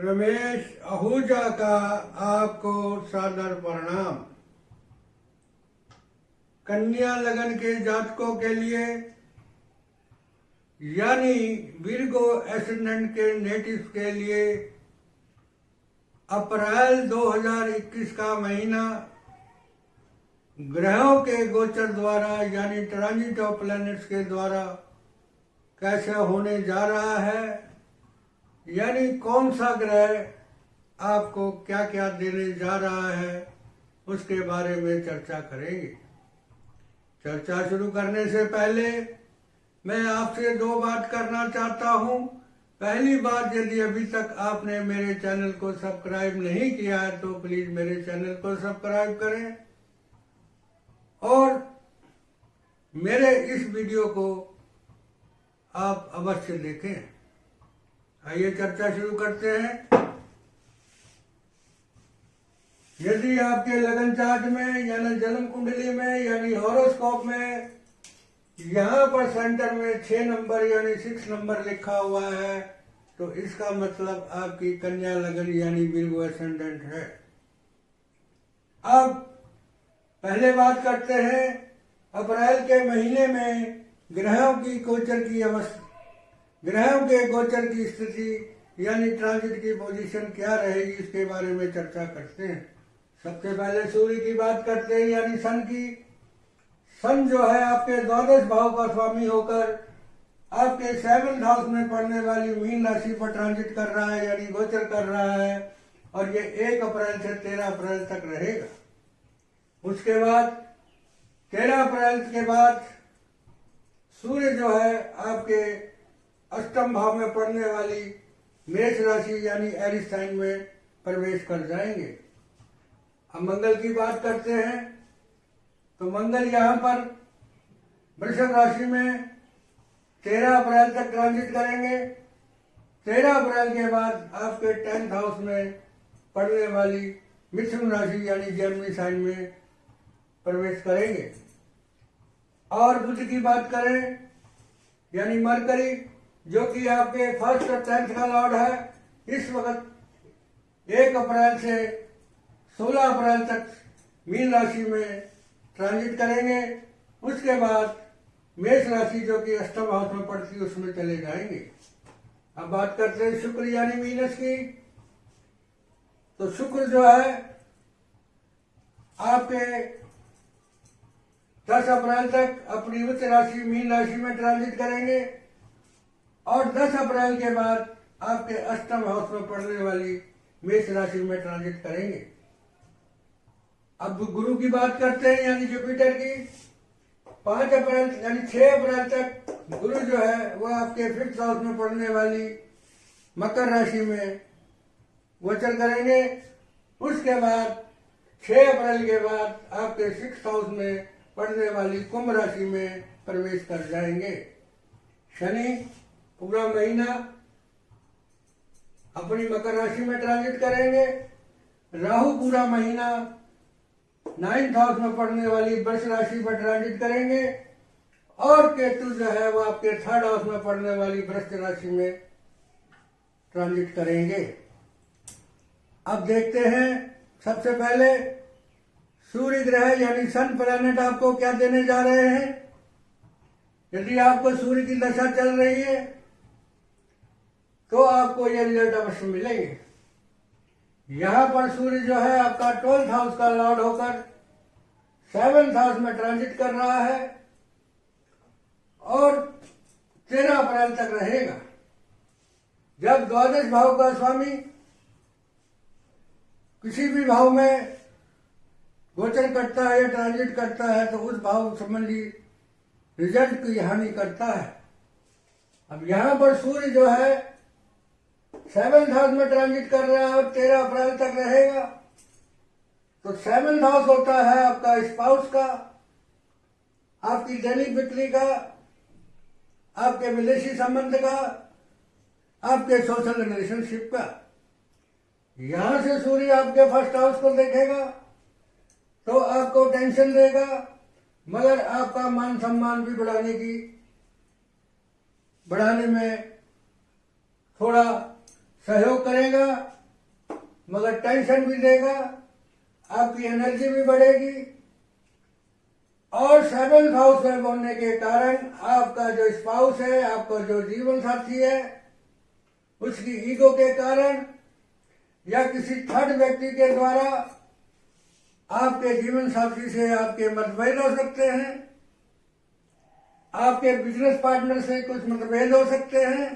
रमेश आहूजा का आपको सादर प्रणाम। कन्या लगन के जातकों के लिए यानी विर्गो एसेंडेंट के नेटिव के लिए अप्रैल 2021 का महीना ग्रहों के गोचर द्वारा यानी ट्रांजिट ऑफ प्लैनेट्स के द्वारा कैसे होने जा रहा है, यानी कौन सा ग्रह आपको क्या क्या देने जा रहा है, उसके बारे में चर्चा करेंगे। चर्चा शुरू करने से पहले मैं आपसे दो बात करना चाहता हूं। पहली बात, यदि अभी तक आपने मेरे चैनल को सब्सक्राइब नहीं किया है तो प्लीज मेरे चैनल को सब्सक्राइब करें और मेरे इस वीडियो को आप अवश्य देखें। आइए चर्चा शुरू करते हैं। यदि आपके लगन चार्ट में यानी जन्म कुंडली में यानी हॉरोस्कोप में यहाँ पर सेंटर में 6 नंबर यानी 6 नंबर लिखा हुआ है तो इसका मतलब आपकी कन्या लगन यानी विर्गो एसेंडेंट है। अब पहले बात करते हैं अप्रैल के महीने में ग्रहों की गोचर की अवस्था, ग्रहों के गोचर की स्थिति यानी ट्रांजिट की पोजीशन क्या रहेगी, इसके बारे में चर्चा करते हैं। सबसे पहले सूर्य की बात करते हैं यानी सन की। सन जो है आपके द्वादश भाव का स्वामी होकर आपके 7th हाउस में पड़ने वाली मीन राशि पर ट्रांजिट कर रहा है यानी गोचर कर रहा है और ये 1 अप्रैल से 13 अप्रैल तक रहेगा। उसके बाद 13 अप्रैल के बाद सूर्य जो है आपके अष्टम भाव में पड़ने वाली मेष राशि यानी एरिस साइन में प्रवेश कर जाएंगे। अब मंगल की बात करते हैं तो मंगल यहाँ पर वृषभ राशि में 13 अप्रैल तक ट्रांजिट करेंगे। 13 अप्रैल के बाद आपके 10th हाउस में पड़ने वाली मिथुन राशि यानी जेमिनी साइन में प्रवेश करेंगे। और बुध की बात करें यानी मरकरी जो कि आपके 1st और 10th का लॉर्ड है, इस वक्त 1 अप्रैल से 16 अप्रैल तक मीन राशि में ट्रांजिट करेंगे। उसके बाद मेष राशि जो कि अष्टम हाउस में पड़ती है उसमें चले जाएंगे। अब बात करते हैं शुक्र यानी मीनस की। तो शुक्र जो है आपके 10 अप्रैल तक अपनी उच्च राशि मीन राशि में ट्रांजिट करेंगे और 10 अप्रैल के बाद आपके अष्टम हाउस में पड़ने वाली मेष राशि में ट्रांजिट करेंगे। अब गुरु की बात करते हैं यानी जुपिटर की। 5 अप्रैल यानी 6 अप्रैल तक गुरु जो है वह आपके 5th हाउस में पड़ने वाली मकर राशि में गोचर करेंगे। उसके बाद 6 अप्रैल के बाद आपके 6th हाउस में पड़ने वाली कुंभ राशि में प्रवेश कर जाएंगे। शनि पूरा महीना अपनी मकर राशि में ट्रांजिट करेंगे। राहु पूरा महीना 9th हाउस में पड़ने वाली वृष राशि पर ट्रांजिट करेंगे और केतु जो है वो आपके 3rd हाउस में पड़ने वाली वृश्चिक राशि में ट्रांजिट करेंगे। अब देखते हैं सबसे पहले सूर्य ग्रह यानी सन प्लैनेट आपको क्या देने जा रहे हैं। यदि आपको सूर्य की दशा चल रही है तो आपको ये रिजल्ट अवश्य मिलेंगे। यहाँ पर सूर्य जो है आपका 12th हाउस का लॉर्ड होकर 7th हाउस में ट्रांजिट कर रहा है और 13 अप्रैल तक रहेगा। जब द्वादश भाव का स्वामी किसी भी भाव में गोचर करता है या ट्रांजिट करता है तो उस भाव संबंधी रिजल्ट की हानि करता है। अब यहाँ पर सूर्य जो है 7th हाउस में ट्रांजिट कर रहा है और 13 अप्रैल तक रहेगा। तो 7th हाउस होता है आपका स्पाउस का, आपकी दैनिक बिक्री का, आपके विदेशी संबंध का, आपके सोशल रिलेशनशिप का। यहां से सूर्य आपके 1st हाउस को देखेगा तो आपको टेंशन देगा मगर आपका मान सम्मान भी बढ़ाने में थोड़ा सहयोग करेगा मगर टेंशन भी देगा, आपकी एनर्जी भी बढ़ेगी। और 7th हाउस में होने के कारण आपका जो स्पाउस है, आपका जो जीवन साथी है, उसकी ईगो के कारण या किसी थर्ड व्यक्ति के द्वारा आपके जीवन साथी से आपके मतभेद हो सकते हैं। आपके बिजनेस पार्टनर से कुछ मतभेद हो सकते हैं।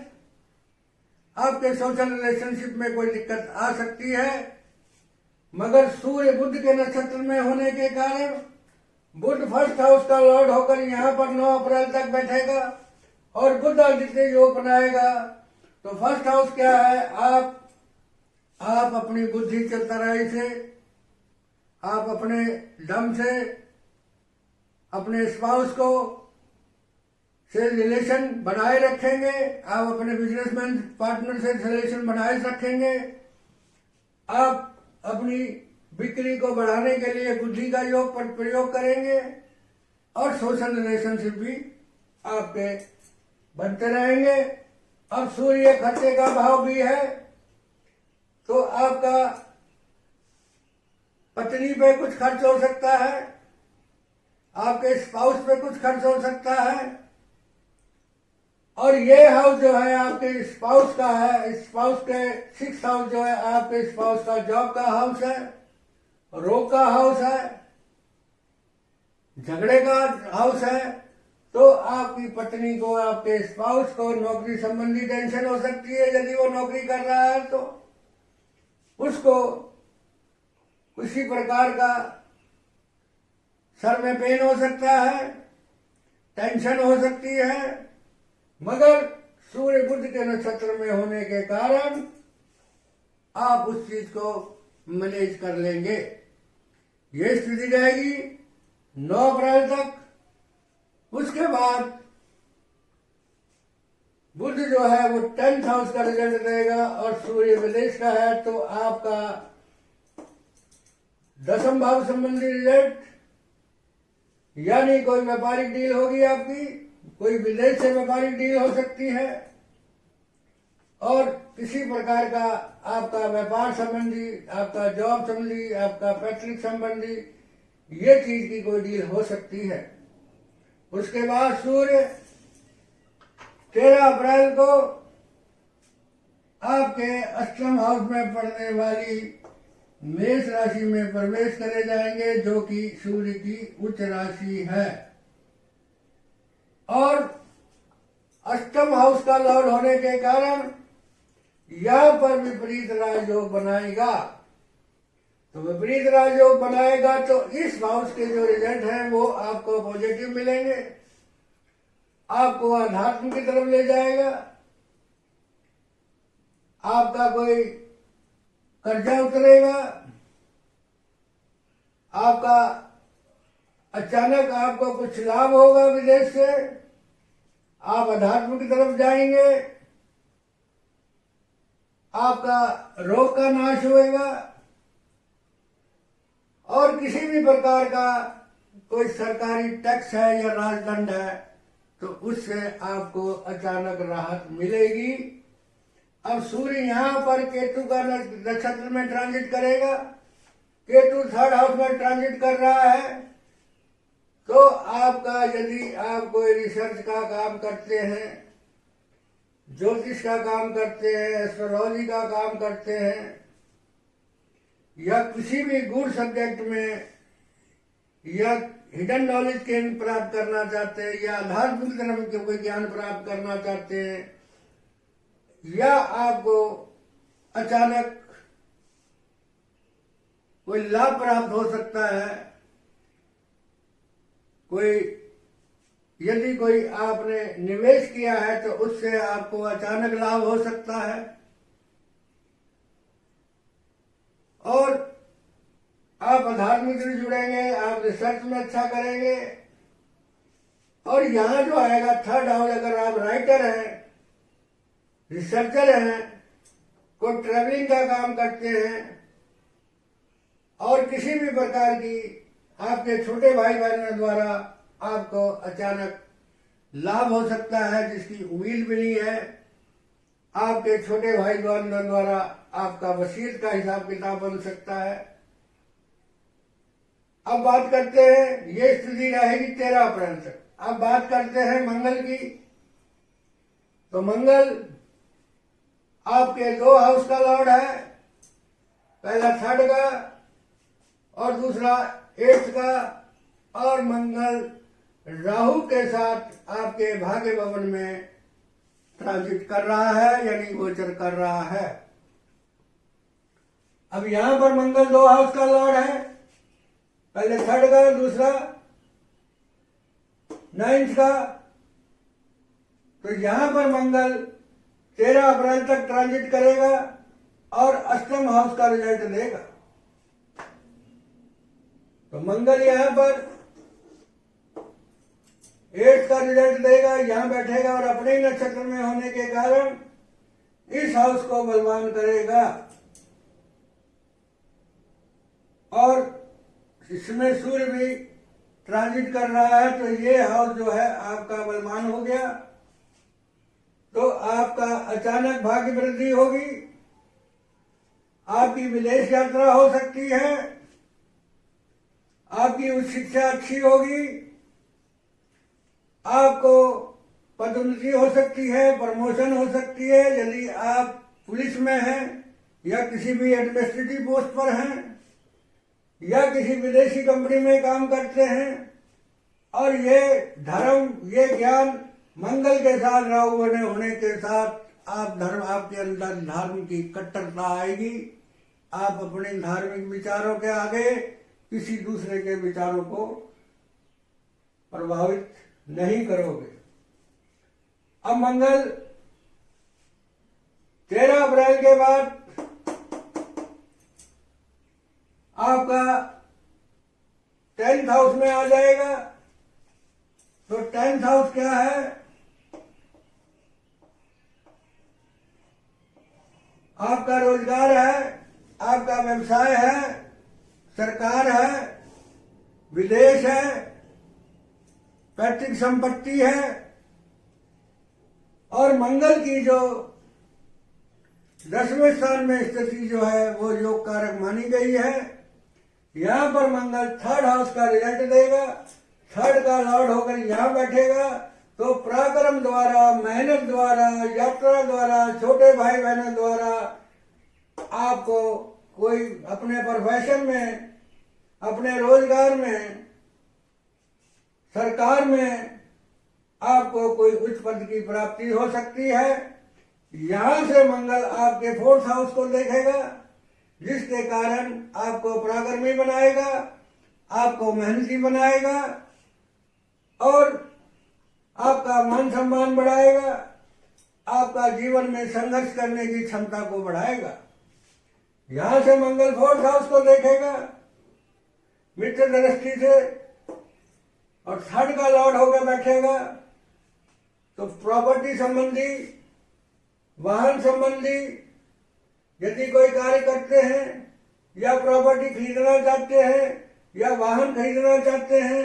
आपके सोशल रिलेशनशिप में कोई दिक्कत आ सकती है। मगर सूर्य बुध के नक्षत्र में होने के कारण बुध 1st हाउस का लॉर्ड होकर यहाँ पर 9 अप्रैल तक बैठेगा और बुध आदित्य योग बनाएगा। तो 1st हाउस क्या है? आप अपनी बुद्धि चतुराई से, आप अपने दम से अपने स्पाउस को से रिलेशन बनाए रखेंगे। आप अपने बिजनेसमैन पार्टनर से रिलेशन बनाए रखेंगे। आप अपनी बिक्री को बढ़ाने के लिए बुद्धि का योग पर प्रयोग करेंगे और सोशल रिलेशनशिप भी आपके बनते रहेंगे। अब सूर्य खर्चे का भाव भी है, तो आपका पत्नी पे कुछ खर्च हो सकता है, आपके स्पाउस पे कुछ खर्च हो सकता है। और ये हाउस जो है आपके स्पाउस का है, स्पाउस के 6th हाउस जो है आपके स्पाउस का जॉब का हाउस है, रोग का हाउस है, झगड़े का हाउस है। तो आपकी पत्नी को, आपके स्पाउस को नौकरी संबंधी टेंशन हो सकती है। यदि वो नौकरी कर रहा है तो उसको किसी प्रकार का सर में पेन हो सकता है, टेंशन हो सकती है। मगर सूर्य बुध के नक्षत्र में होने के कारण आप उस चीज को मैनेज कर लेंगे। ये स्थिति रहेगी 9 अप्रैल तक। उसके बाद बुध जो है वो 10th हाउस का रिजल्ट देगा और सूर्य विदेश का है, तो आपका 10th भाव संबंधी रिजल्ट, यानी कोई व्यापारिक डील होगी आपकी, कोई विदेश से व्यापारिक डील हो सकती है और किसी प्रकार का आपका व्यापार संबंधी, आपका जॉब संबंधी, आपका पैतृक संबंधी ये चीज की कोई डील हो सकती है। उसके बाद सूर्य 13 अप्रैल को आपके 8th हाउस में पड़ने वाली मेष राशि में प्रवेश करे जाएंगे, जो कि सूर्य की उच्च राशि है। और 8th हाउस का लॉर्ड होने के कारण यहां पर विपरीत राजयोग बनाएगा। तो विपरीत राजयोग बनाएगा तो इस हाउस के जो रिजल्ट हैं वो आपको पॉजिटिव मिलेंगे, आपको अध्यात्म की तरफ ले जाएगा। आपका कोई कर्जा उतरेगा, आपका अचानक आपको कुछ लाभ होगा विदेश से, आप अध्यात्म की तरफ जाएंगे, आपका रोग का नाश होएगा और किसी भी प्रकार का कोई सरकारी टैक्स है या राजदंड है तो उससे आपको अचानक राहत मिलेगी। अब सूर्य यहाँ पर केतु का नक्षत्र में ट्रांजिट करेगा, केतु 3rd हाउस में ट्रांजिट कर रहा है। तो आपका, यदि आप कोई रिसर्च का काम करते हैं, ज्योतिष का काम करते हैं, एस्ट्रोलॉजी का काम करते हैं या किसी भी गुड सब्जेक्ट में या हिडन नॉलेज के प्राप्त करना चाहते हैं या आध्यात्मिक तरफ के कोई ज्ञान प्राप्त करना चाहते हैं या आपको अचानक कोई लाभ प्राप्त हो सकता है, यदि कोई आपने निवेश किया है तो उससे आपको अचानक लाभ हो सकता है और आप आध्यात्मिक से जुड़ेंगे, आप रिसर्च में अच्छा करेंगे। और यहाँ जो आएगा 3rd हाउस, अगर आप राइटर हैं, रिसर्चर हैं, कोई ट्रेवलिंग का काम करते हैं और किसी भी प्रकार की आपके छोटे भाई बहनों द्वारा आपको अचानक लाभ हो सकता है जिसकी उम्मीद भी नहीं है, आपके छोटे भाई बहनों द्वारा आपका वसीयत का हिसाब किताब बन सकता है। अब बात करते हैं, ये स्थिति रहेगी 13 अप्रैल तक। अब बात करते हैं मंगल की। तो मंगल आपके 2 हाउस का लॉर्ड है, पहला 3rd का और दूसरा 8th का, और मंगल राहु के साथ आपके भाग्य भवन में ट्रांजिट कर रहा है, यानी गोचर कर रहा है। अब यहां पर मंगल 2 हाउस का लॉर्ड है, पहले 3rd का, दूसरा 9th का। तो यहां पर मंगल 13 अप्रैल तक ट्रांजिट करेगा और अष्टम हाउस का रिजल्ट देगा। तो मंगल यहां पर 8 का रिजल्ट देगा, यहां बैठेगा और अपने ही नक्षत्र में होने के कारण इस हाउस को बलवान करेगा। और इसमें सूर्य भी ट्रांजिट कर रहा है, तो ये हाउस जो है आपका बलवान हो गया। तो आपका अचानक भाग्य वृद्धि होगी, आपकी विदेश यात्रा हो सकती है, आपकी उच्च शिक्षा अच्छी होगी, आपको पदोन्नति हो सकती है, प्रमोशन हो सकती है यदि आप पुलिस में हैं या किसी भी एडमिनिस्ट्रेटिव पोस्ट पर हैं या किसी विदेशी कंपनी में काम करते हैं। और ये धर्म, ये ज्ञान मंगल के साथ राहु बने होने के साथ आपके अंदर धर्म की कट्टरता आएगी। आप अपने धार्मिक विचारों के आगे किसी दूसरे के विचारों को प्रभावित नहीं करोगे। अब मंगल 13 अप्रैल के बाद आपका 10th हाउस में आ जाएगा। तो 10th हाउस क्या है? आपका रोजगार है, आपका व्यवसाय है, सरकार है, विदेश है, पैतृक संपत्ति है। और मंगल की जो 10वें स्थान में स्थिति जो है वो योग कारक मानी गई है। यहां पर मंगल 3rd हाउस का रिजल्ट देगा, 3rd का लॉर्ड होकर यहां बैठेगा। तो पराक्रम द्वारा, मेहनत द्वारा, यात्रा द्वारा, छोटे भाई बहनों द्वारा आपको कोई अपने प्रोफेशन में, अपने रोजगार में, सरकार में आपको कोई उच्च पद की प्राप्ति हो सकती है। यहां से मंगल आपके 4th हाउस को देखेगा, जिसके कारण आपको पराक्रमी बनाएगा, आपको मेहनती बनाएगा और आपका मान सम्मान बढ़ाएगा, आपका जीवन में संघर्ष करने की क्षमता को बढ़ाएगा। यहां से मंगल 4th हाउस को देखेगा मित्र दृष्टि से और 3rd का लॉर्ड होकर बैठेगा। तो प्रॉपर्टी संबंधी, वाहन संबंधी यदि कोई कार्य करते हैं या प्रॉपर्टी खरीदना चाहते हैं या वाहन खरीदना चाहते हैं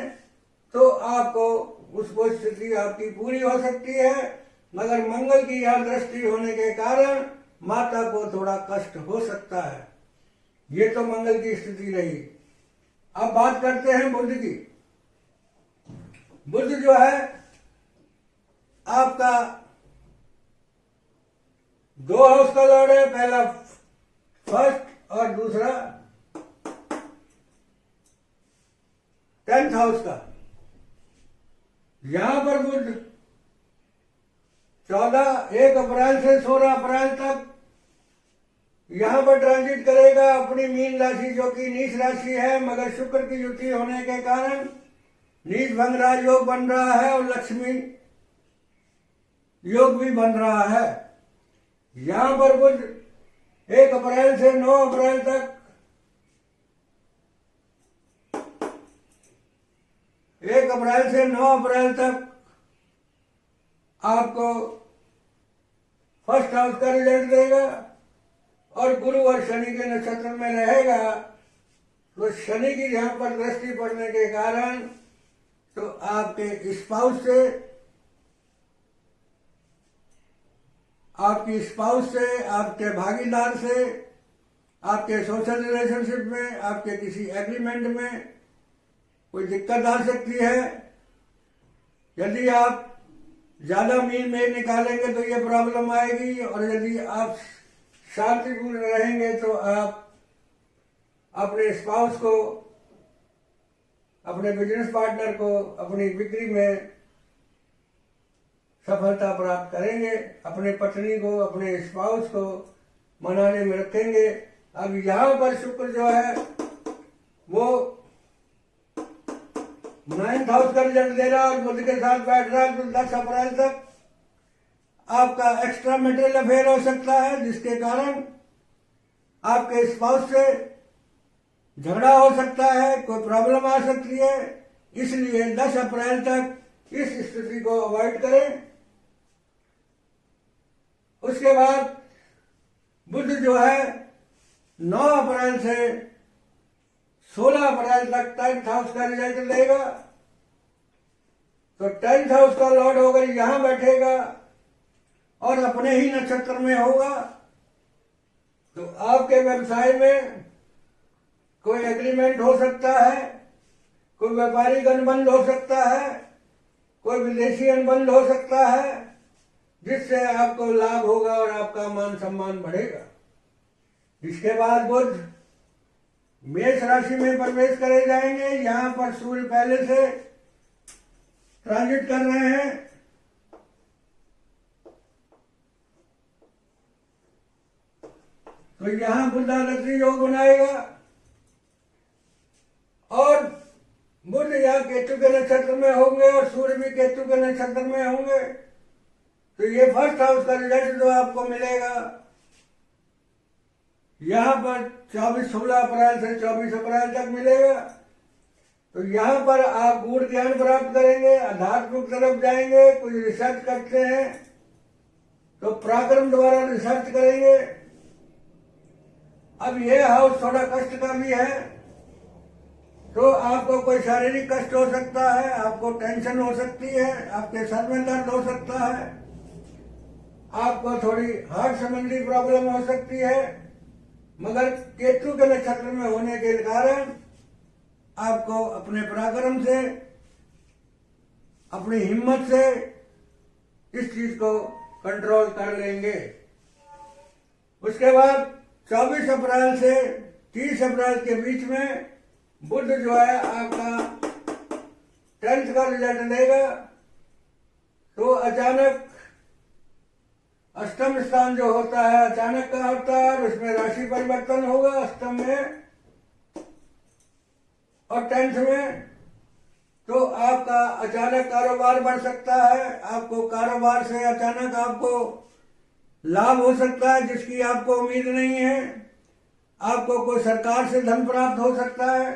तो आपको उसको स्थिति आपकी पूरी हो सकती है। मगर मंगल की यह दृष्टि होने के कारण माता को थोड़ा कष्ट हो सकता है। ये तो मंगल की स्थिति रही। अब बात करते हैं बुध की। बुध जो है आपका 2 हाउस का लॉर्ड है, पहला 1st और दूसरा 10th हाउस का। यहां पर बुध 1 अप्रैल से 16 अप्रैल तक यहां पर ट्रांजिट करेगा अपनी मीन राशि, जो कि नीच राशि है, मगर शुक्र की युति होने के कारण नीच भंग राजयोग बन रहा है और लक्ष्मी योग भी बन रहा है। यहां पर बुध 1 अप्रैल से 9 अप्रैल तक आपको 1st हाउस का रिजल्ट देगा और गुरु और शनि के नक्षत्र में रहेगा। तो शनि की यहां पर दृष्टि पड़ने के कारण तो आपके स्पाउस से आपकी स्पाउस से, आपके भागीदार से, आपके सोशल रिलेशनशिप में, आपके किसी एग्रीमेंट में कोई दिक्कत आ सकती है। यदि आप ज्यादा मील में निकालेंगे तो ये प्रॉब्लम आएगी, और यदि आप शांतिपूर्ण रहेंगे तो आप अपने स्पाउस को, अपने बिजनेस पार्टनर को अपनी बिक्री में सफलता प्राप्त करेंगे, अपने पत्नी को, अपने स्पाउस को मनाने में रखेंगे। अब यहाँ पर शुक्र जो है वो 9th हाउस का रिजल्ट दे रहा है और बुध के साथ बैठ रहा है, तो 10 अप्रैल तक आपका एक्स्ट्रा मेटेरियल अफेयर हो सकता है, जिसके कारण आपके स्पाउस से झगड़ा हो सकता है, कोई प्रॉब्लम आ सकती है। इसलिए 10 अप्रैल तक इस स्थिति को अवॉइड करें। उसके बाद बुध जो है 9 अप्रैल से 16 अप्रैल तक 10th हाउस का रिजल्ट देगा। तो 10th हाउस का लॉर्ड होकर यहां बैठेगा और अपने ही नक्षत्र में होगा, तो आपके व्यवसाय में कोई एग्रीमेंट हो सकता है, कोई व्यापारिक अनुबंध हो सकता है, कोई विदेशी अनुबंध हो सकता है, जिससे आपको लाभ होगा और आपका मान सम्मान बढ़ेगा। इसके बाद बुध मेष राशि में प्रवेश करे जाएंगे। यहां पर सूर्य पहले से ट्रांजिट कर रहे हैं। तो यहां बुध आदित्य योग बनाएगा, और बुध या केतु के नक्षत्र में होंगे और सूर्य भी केतु के नक्षत्र में होंगे। तो ये फर्स्ट हाउस का रिजल्ट जो आपको मिलेगा यहां पर 16 अप्रैल से 24 अप्रैल तक मिलेगा। तो यहां पर आप गूढ़ ज्ञान प्राप्त करेंगे, अध्यात्म की तरफ जाएंगे, कोई रिसर्च करते हैं तो पराक्रम द्वारा रिसर्च करेंगे। अब यह हाउस थोड़ा कष्ट का भी है, तो आपको कोई शारीरिक कष्ट हो सकता है, आपको टेंशन हो सकती है, आपके सर में दर्द हो सकता है, आपको थोड़ी हार्ट संबंधी प्रॉब्लम हो सकती है। मगर केतु के नक्षत्र में होने के कारण आपको अपने पराक्रम से, अपनी हिम्मत से इस चीज को कंट्रोल कर लेंगे। उसके बाद 24 अप्रैल से 30 अप्रैल के बीच में बुध जो है आपका 10th का रिजल्ट देगा। तो अचानक अष्टम स्थान जो होता है अचानक का होता है, और उसमें राशि परिवर्तन होगा अष्टम में और 10th में। तो आपका अचानक कारोबार बढ़ सकता है, आपको कारोबार से अचानक आपको लाभ हो सकता है जिसकी आपको उम्मीद नहीं है। आपको कोई सरकार से धन प्राप्त हो सकता है,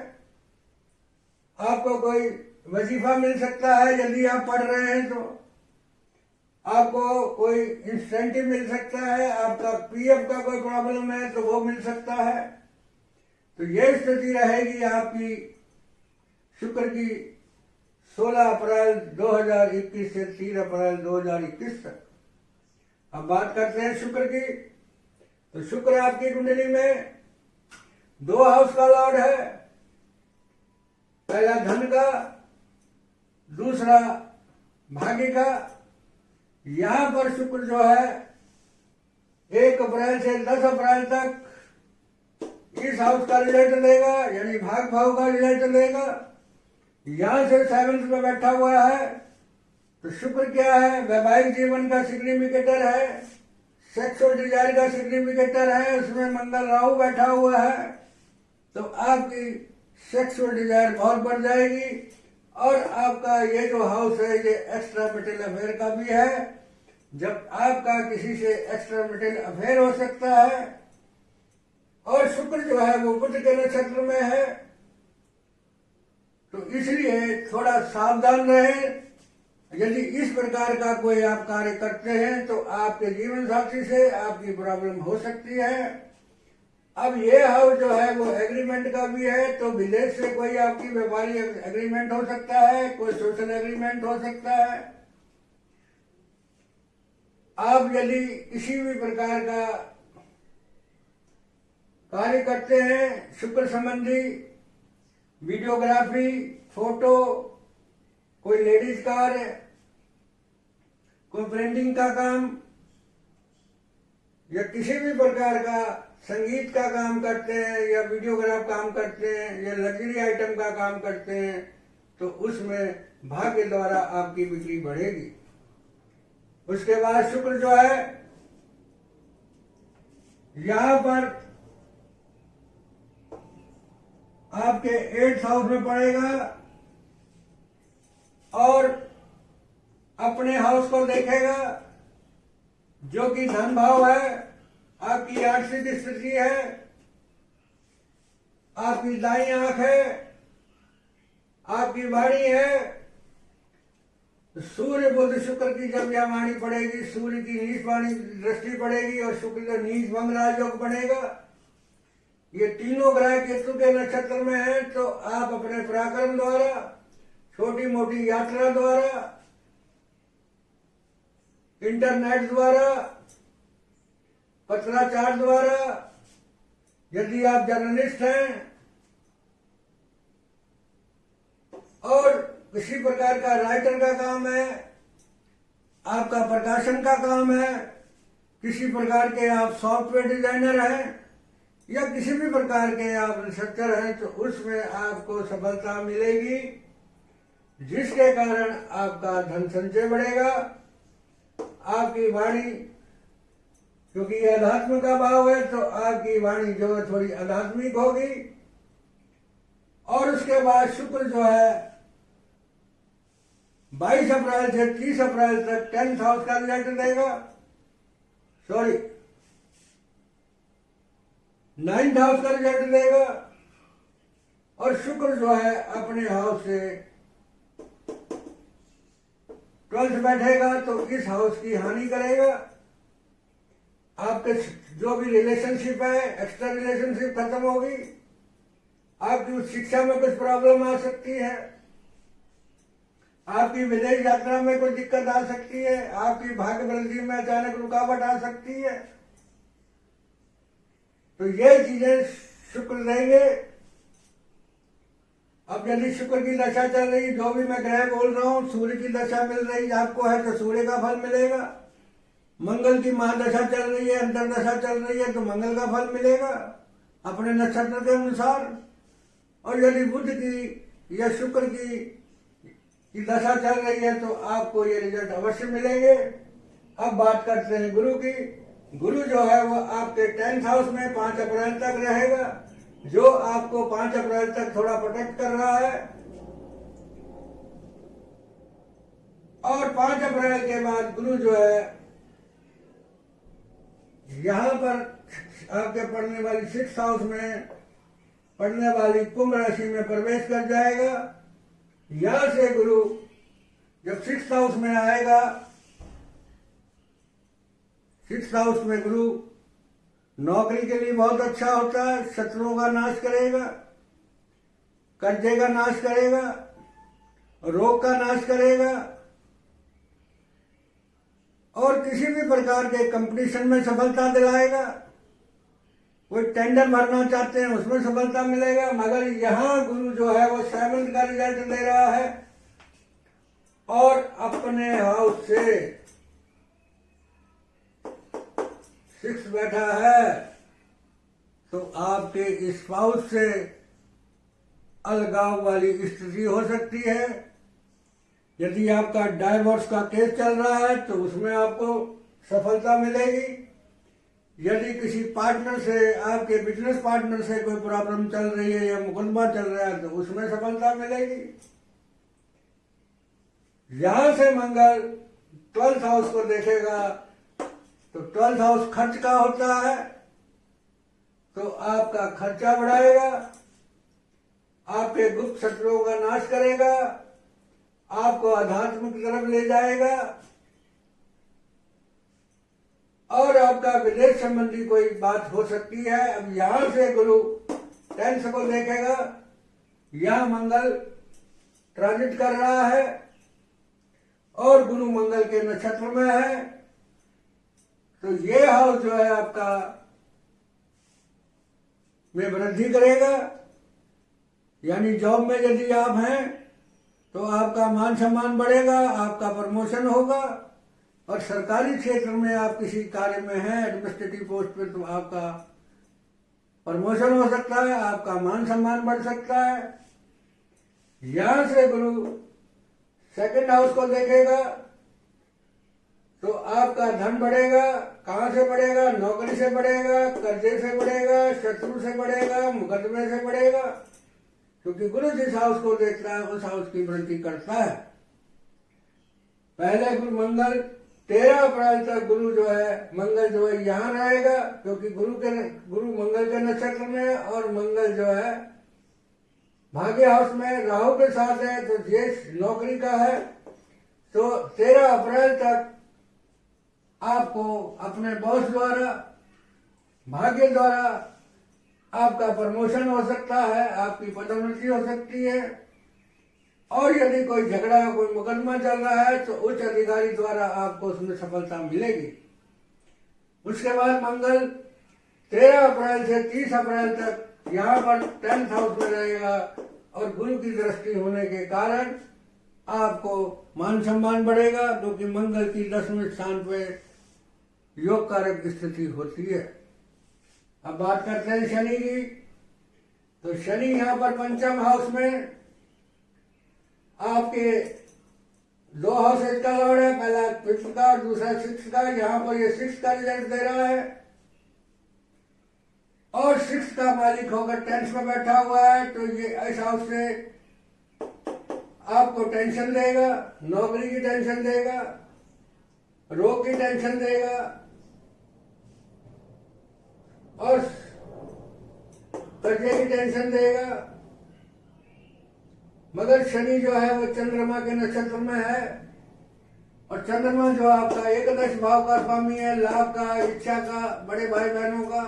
आपको कोई वजीफा मिल सकता है यदि आप पढ़ रहे हैं, तो आपको कोई इंसेंटिव मिल सकता है, आपका पीएफ का कोई प्रॉब्लम है तो वो मिल सकता है। तो ये स्थिति रहेगी आपकी शुक्र की 16 अप्रैल 2021 से 3 अप्रैल 2021 तक। अब बात करते हैं शुक्र की। तो शुक्र आपकी कुंडली में 2 हाउस का लॉर्ड है, पहला धन का, दूसरा भाग्य का। यहां पर शुक्र जो है 1 अप्रैल से 10 अप्रैल तक इस हाउस का रिजल्ट देगा, यानी भाग भाव का रिजल्ट देगा। यहां से 7th में बैठा हुआ है। तो शुक्र क्या है? वैवाहिक जीवन का सिग्निफिकेटर है, सेक्सुअल डिजायर का सिग्निफिकेटर है, उसमें मंगल राहु बैठा हुआ है। तो आपकी सेक्सुअल डिजायर बहुत बढ़ जाएगी, और आपका ये जो हाउस है ये एक्स्ट्रा मैरिटल अफेयर का भी है। जब आपका किसी से एक्स्ट्रा मैरिटल अफेयर हो सकता है, और शुक्र जो है वो बुध के नक्षत्र में है, तो इसलिए थोड़ा सावधान रहें। यदि इस प्रकार का कोई आप कार्य करते हैं तो आपके जीवन साथी से आपकी प्रॉब्लम हो सकती है। अब ये हाउस जो है वो एग्रीमेंट का भी है, तो विदेश से कोई आपकी व्यापारी एग्रीमेंट हो सकता है, कोई सोशल एग्रीमेंट हो सकता है। आप यदि किसी भी प्रकार का कार्य करते हैं शुक्र संबंधी, वीडियोग्राफी, फोटो, कोई लेडीज कार्य, कोई प्रिंटिंग का काम या किसी भी प्रकार का संगीत का काम करते हैं या वीडियोग्राफ काम करते हैं या लग्जरी आइटम का काम करते हैं, तो उसमें भाग्य द्वारा आपकी बिक्री बढ़ेगी। उसके बाद शुक्र जो है यहां पर आपके 8th हाउस में पड़ेगा और अपने हाउस को देखेगा जो कि धन भाव है, आपकी आर्थिक स्थिति है, आपकी दाईं आंख है, आपकी वाणी है। सूर्य बुध शुक्र की जब यह वाणी पड़ेगी, सूर्य की नीच वाणी दृष्टि पड़ेगी और शुक्र का नीच भंग राजयोग बनेगा। ये तीनों ग्रह केतु के नक्षत्र में हैं, तो आप अपने पराक्रम द्वारा, छोटी मोटी यात्रा द्वारा, इंटरनेट द्वारा, पत्राचार द्वारा, यदि आप जर्नलिस्ट हैं और किसी प्रकार का राइटर का काम है, आपका प्रकाशन का काम है, किसी प्रकार के आप सॉफ्टवेयर डिजाइनर हैं या किसी भी प्रकार के आप रिसर्चर हैं, तो उसमें आपको सफलता मिलेगी, जिसके कारण आपका धन संचय बढ़ेगा। आपकी वाणी, क्योंकि ये अध्यात्म का भाव है, तो आपकी वाणी जो है थोड़ी आध्यात्मिक होगी। और उसके बाद शुक्र जो है 22 अप्रैल से 30 अप्रैल तक 10th हाउस का रिजल्ट देगा, 9th हाउस का रिजल्ट देगा। और शुक्र जो है अपने हाउस से 12th बैठेगा, तो इस हाउस की हानि करेगा। आपके जो भी रिलेशनशिप है, एक्स्ट्रा रिलेशनशिप खत्म होगी, आपकी उस शिक्षा में कुछ प्रॉब्लम आ सकती है, आपकी विदेश यात्रा में कोई दिक्कत आ सकती है, आपकी भाग्य वृद्धि में अचानक रुकावट आ सकती है। तो ये चीजें शुक्र देंगे। अब यदि शुक्र की दशा चल रही, जो भी मैं ग्रह बोल रहा हूं, सूर्य की दशा मिल रही आपको है तो सूर्य का फल मिलेगा। मंगल की महादशा चल रही है, अंतरदशा चल रही है, तो मंगल का फल मिलेगा अपने नक्षत्र के अनुसार। और यदि बुध की या शुक्र की दशा चल रही है, तो आपको ये रिजल्ट अवश्य मिलेंगे। अब बात करते हैं गुरु की। गुरु जो है वो आपके 10th हाउस में 5 अप्रैल तक रहेगा, जो आपको 5 अप्रैल तक थोड़ा प्रोटेक्ट कर रहा है। और 5 अप्रैल के बाद गुरु जो है यहां पर आपके पढ़ने वाली 6th हाउस में पढ़ने वाली कुंभ राशि में प्रवेश कर जाएगा। यहां से गुरु जब 6th हाउस में आएगा, 6th हाउस में गुरु नौकरी के लिए बहुत अच्छा होता है, शत्रुओं का नाश करेगा, कर्जे का नाश करेगा, रोग का नाश करेगा और किसी भी प्रकार के कंपटीशन में सफलता दिलाएगा। कोई टेंडर भरना चाहते हैं उसमें सफलता मिलेगा। मगर यहां गुरु जो है वो 7th का रिजल्ट दे रहा है और अपने हाउस से 6 बैठा है, तो आपके स्पाउस से अलगाव वाली स्थिति हो सकती है। यदि आपका डाइवोर्स का केस चल रहा है तो उसमें आपको सफलता मिलेगी। यदि किसी पार्टनर से, आपके बिजनेस पार्टनर से कोई प्रॉब्लम चल रही है या मुकदमा चल रहा है, तो उसमें सफलता मिलेगी। यहां से मंगल 12th हाउस को देखेगा, तो 12th हाउस खर्च का होता है, तो आपका खर्चा बढ़ाएगा, आपके गुप्त शत्रुओं का नाश करेगा, आपको अध्यात्म की तरफ ले जाएगा और आपका विदेश संबंधी कोई बात हो सकती है। अब यहां से गुरु 10th को देखेगा, यहां मंगल ट्रांजिट कर रहा है और गुरु मंगल के नक्षत्र में है, तो ये हाउस जो है आपका में वृद्धि करेगा, यानी जॉब में यदि आप हैं तो आपका मान सम्मान बढ़ेगा, आपका प्रमोशन होगा। और सरकारी क्षेत्र में आप किसी कार्य में हैं, एडमिनिस्ट्रेटिव पोस्ट पे, तो आपका प्रमोशन हो सकता है, आपका मान सम्मान बढ़ सकता है। यहां से गुरु सेकंड हाउस को देखेगा तो आपका धन बढ़ेगा। कहां से बढ़ेगा? नौकरी से बढ़ेगा, कर्जे से बढ़ेगा, शत्रु से बढ़ेगा, मुकदमे से बढ़ेगा, क्योंकि गुरु जिस हाउस को देखता है उस हाउस की वृद्धि करता है। पहले गुरु मंगल 13 अप्रैल तक गुरु जो है मंगल जो है यहाँ रहेगा, क्योंकि गुरु मंगल के नक्षत्र में, और मंगल जो है भाग्य हाउस में राहु के साथ है, तो ये नौकरी का है। तो 13 अप्रैल तक आपको अपने बॉस द्वारा, भाग्य द्वारा आपका प्रमोशन हो सकता है, आपकी पदोन्नति हो सकती है। और यदि कोई झगड़ा, कोई मुकदमा चल रहा है तो उच्च अधिकारी द्वारा आपको उसमें सफलता मिलेगी। उसके बाद मंगल 13 अप्रैल से 30 अप्रैल तक यहाँ पर 10th हाउस में रहेगा, और गुरु की दृष्टि होने के कारण आपको मान सम्मान बढ़ेगा, क्योंकि मंगल की 10वें स्थान पे योग कारक स्थिति होती है। अब बात करते हैं शनि की। तो शनि यहाँ पर पंचम हाउस में आपके 2 हाउसेज का लॉर्ड है, पहला 5th का और दूसरा 6th का। यहाँ पर ये 6th का रिजल्ट दे रहा है, और 6th का मालिक होकर 10th में बैठा हुआ है, तो ये इस हाउस से आपको टेंशन देगा, नौकरी की टेंशन देगा, रोग की टेंशन देगा, और कर्जे की टेंशन देगा। मगर शनि जो है वो चंद्रमा के नक्षत्र में है, और चंद्रमा जो आपका 11 भाव का स्वामी है, लाभ का, इच्छा का, बड़े भाई बहनों का।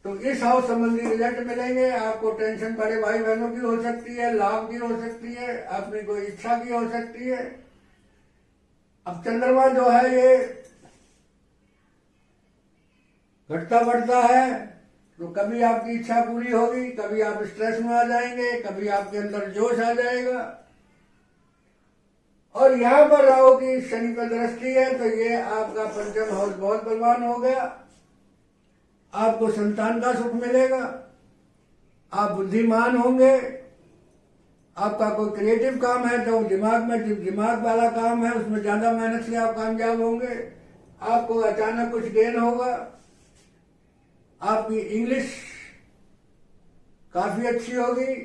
तो इस हाउस संबंधी रिजल्ट मिलेंगे आपको। टेंशन बड़े भाई बहनों की हो सकती है, लाभ की हो सकती है, अपनी कोई इच्छा की हो सकती है। अब चंद्रमा जो है ये घटता बढ़ता है, तो कभी आपकी इच्छा पूरी होगी, कभी आप स्ट्रेस में आ जाएंगे, कभी आपके अंदर जोश आ जाएगा। और यहाँ पर राहु की शनि पर दृष्टि है, तो ये आपका पंचम हाउस बहुत बलवान हो गया। आपको संतान का सुख मिलेगा, आप बुद्धिमान होंगे, आपका कोई क्रिएटिव काम है तो दिमाग वाला काम है, उसमें ज्यादा मेहनत से आप कामयाब होंगे। आपको अचानक कुछ गेन होगा। आपकी इंग्लिश काफी अच्छी होगी।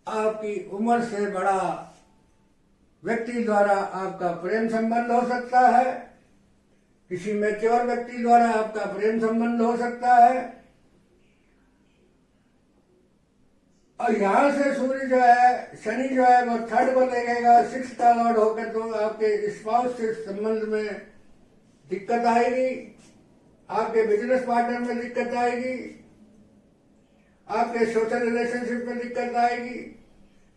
आपकी उम्र से बड़ा व्यक्ति द्वारा आपका प्रेम संबंध हो सकता है, किसी मैच्योर व्यक्ति द्वारा आपका प्रेम संबंध हो सकता है। और यहां से सूर्य जो है, शनि जो है वो 3rd को देखेगा, 6th का लॉर्ड होकर, तो आपके स्पाउस से संबंध में दिक्कत आएगी, आपके बिजनेस पार्टनर में दिक्कत आएगी, आपके सोशल रिलेशनशिप में दिक्कत आएगी।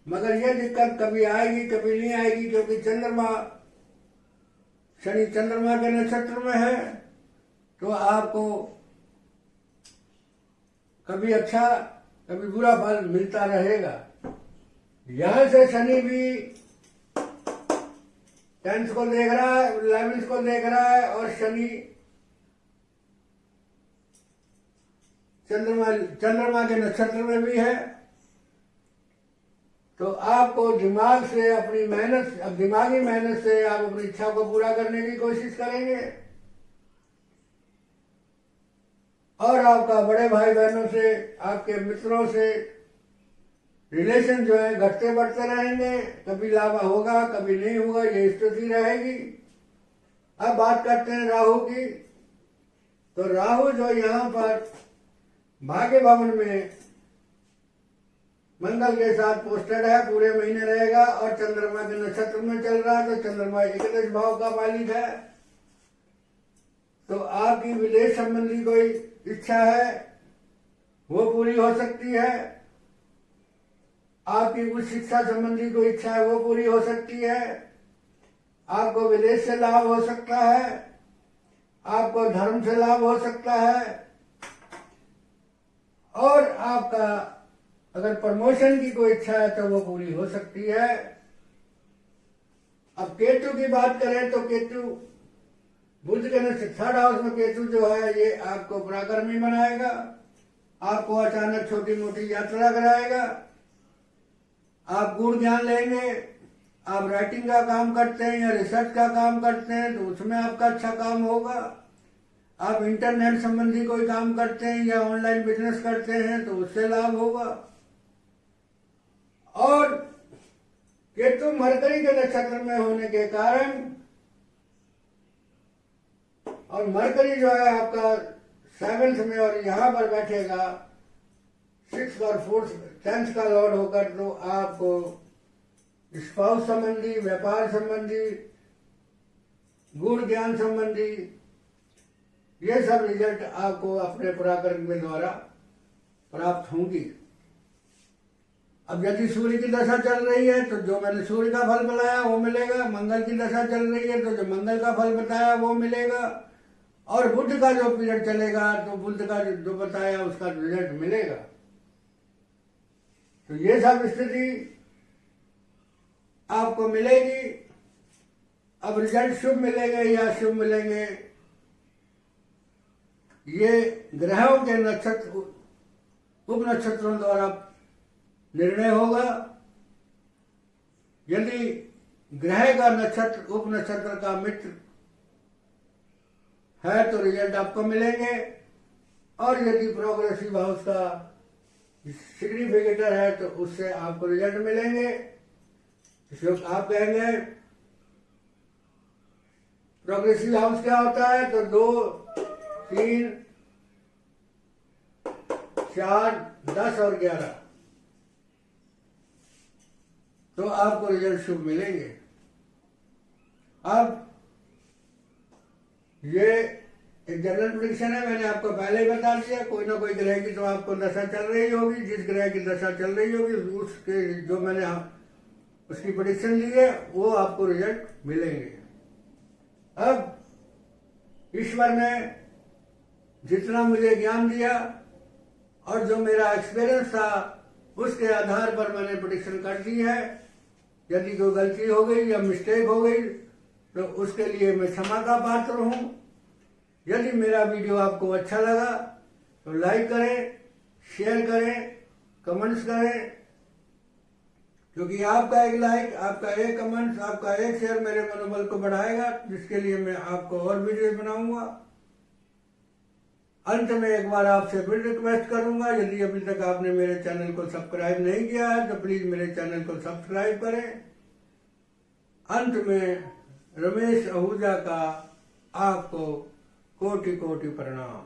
मगर यह दिक्कत कभी आएगी कभी नहीं आएगी, क्योंकि शनि चंद्रमा के नक्षत्र में है, तो आपको कभी अच्छा कभी बुरा फल मिलता रहेगा। यहां से शनि भी 10th को देख रहा है, 11th को देख रहा है, और शनि चंद्रमा के नक्षत्र में भी है। तो आपको दिमाग से अपनी दिमागी मेहनत से आप अपनी इच्छा को पूरा करने की कोशिश करेंगे, और आपका बड़े भाई बहनों से, आपके मित्रों से रिलेशन जो है घटते बढ़ते रहेंगे। कभी लाभ होगा कभी नहीं होगा, ये स्थिति रहेगी। अब बात करते हैं राहु की। तो राहु जो यहाँ पर भाग्य भवन में मंगल के साथ पोस्टेड है, पूरे महीने रहेगा, और चंद्रमा के नक्षत्र में चल रहा है, तो चंद्रमा 11 भाव का मालिक है। तो आपकी विदेश संबंधी कोई इच्छा है वो पूरी हो सकती है, आपकी उच्च शिक्षा संबंधी कोई इच्छा है वो पूरी हो सकती है, आपको विदेश से लाभ हो सकता है, आपको धर्म से लाभ हो सकता है, और आपका अगर प्रमोशन की कोई इच्छा है तो वो पूरी हो सकती है। अब केतु की बात करें तो केतु बुध के नक्षत्र 3rd हाउस में केतु जो है ये आपको पराक्रमी बनाएगा, आपको अचानक छोटी मोटी यात्रा कराएगा, आप गुण ज्ञान लेंगे। आप राइटिंग का काम करते हैं या रिसर्च का काम करते हैं तो उसमें आपका अच्छा काम होगा। आप इंटरनेट संबंधी कोई काम करते हैं या ऑनलाइन बिजनेस करते हैं तो उससे लाभ होगा। और केतु मरकरी के नक्षत्र में होने के कारण, और मरकरी जो है आपका 7th में और यहां पर बैठेगा 6th और 4th 10th का लॉर्ड होकर, तो आपको स्पाउस संबंधी, व्यापार संबंधी, गुण ज्ञान संबंधी ये सब रिजल्ट आपको अपने पराक्रम के द्वारा प्राप्त होंगी। अब यदि सूर्य की दशा चल रही है तो जो मैंने सूर्य का फल बताया वो मिलेगा, मंगल की दशा चल रही है तो जो मंगल का फल बताया वो मिलेगा, और बुध का जो पीरियड चलेगा तो बुध का जो बताया उसका रिजल्ट मिलेगा। तो ये सब स्थिति आपको मिलेगी। अब रिजल्ट शुभ मिलेंगे या शुभ मिलेंगे ये ग्रहों के नक्षत्र उप नक्षत्रों द्वारा निर्णय होगा। यदि ग्रह का नक्षत्र उप नक्षत्र का मित्र है तो रिजल्ट आपको मिलेंगे, और यदि प्रोग्रेसिव हाउस का सिग्निफिकेटर है तो उससे आपको रिजल्ट मिलेंगे। इसको आप कहेंगे प्रोग्रेसिव हाउस क्या होता है, तो 2, 3, 4, 10 और 11 तो आपको रिजल्ट शुभ मिलेंगे। अब ये एक जनरल प्रेडिक्शन है, मैंने आपको पहले ही बता दिया। कोई ना कोई ग्रह की तो आपको दशा चल रही होगी, जिस ग्रह की दशा चल रही होगी उसके जो मैंने उसकी प्रेडिक्शन ली है वो आपको रिजल्ट मिलेंगे। अब ईश्वर ने जितना मुझे ज्ञान दिया और जो मेरा एक्सपीरियंस था उसके आधार पर मैंने प्रेडिक्शन कर दी है। यदि कोई गलती हो गई या मिस्टेक हो गई तो उसके लिए मैं क्षमा का पात्र हूं। यदि मेरा वीडियो आपको अच्छा लगा तो लाइक करें, शेयर करें, कमेंट्स करें, क्योंकि आपका एक लाइक, आपका एक कमेंट्स, आपका एक शेयर मेरे मनोबल को बढ़ाएगा, जिसके लिए मैं आपको और वीडियो बनाऊंगा। अंत में एक बार आपसे फिर रिक्वेस्ट करूंगा, यदि अभी तक आपने मेरे चैनल को सब्सक्राइब नहीं किया है तो प्लीज मेरे चैनल को सब्सक्राइब करें। अंत में रमेश आहूजा का आपको कोटि कोटि प्रणाम।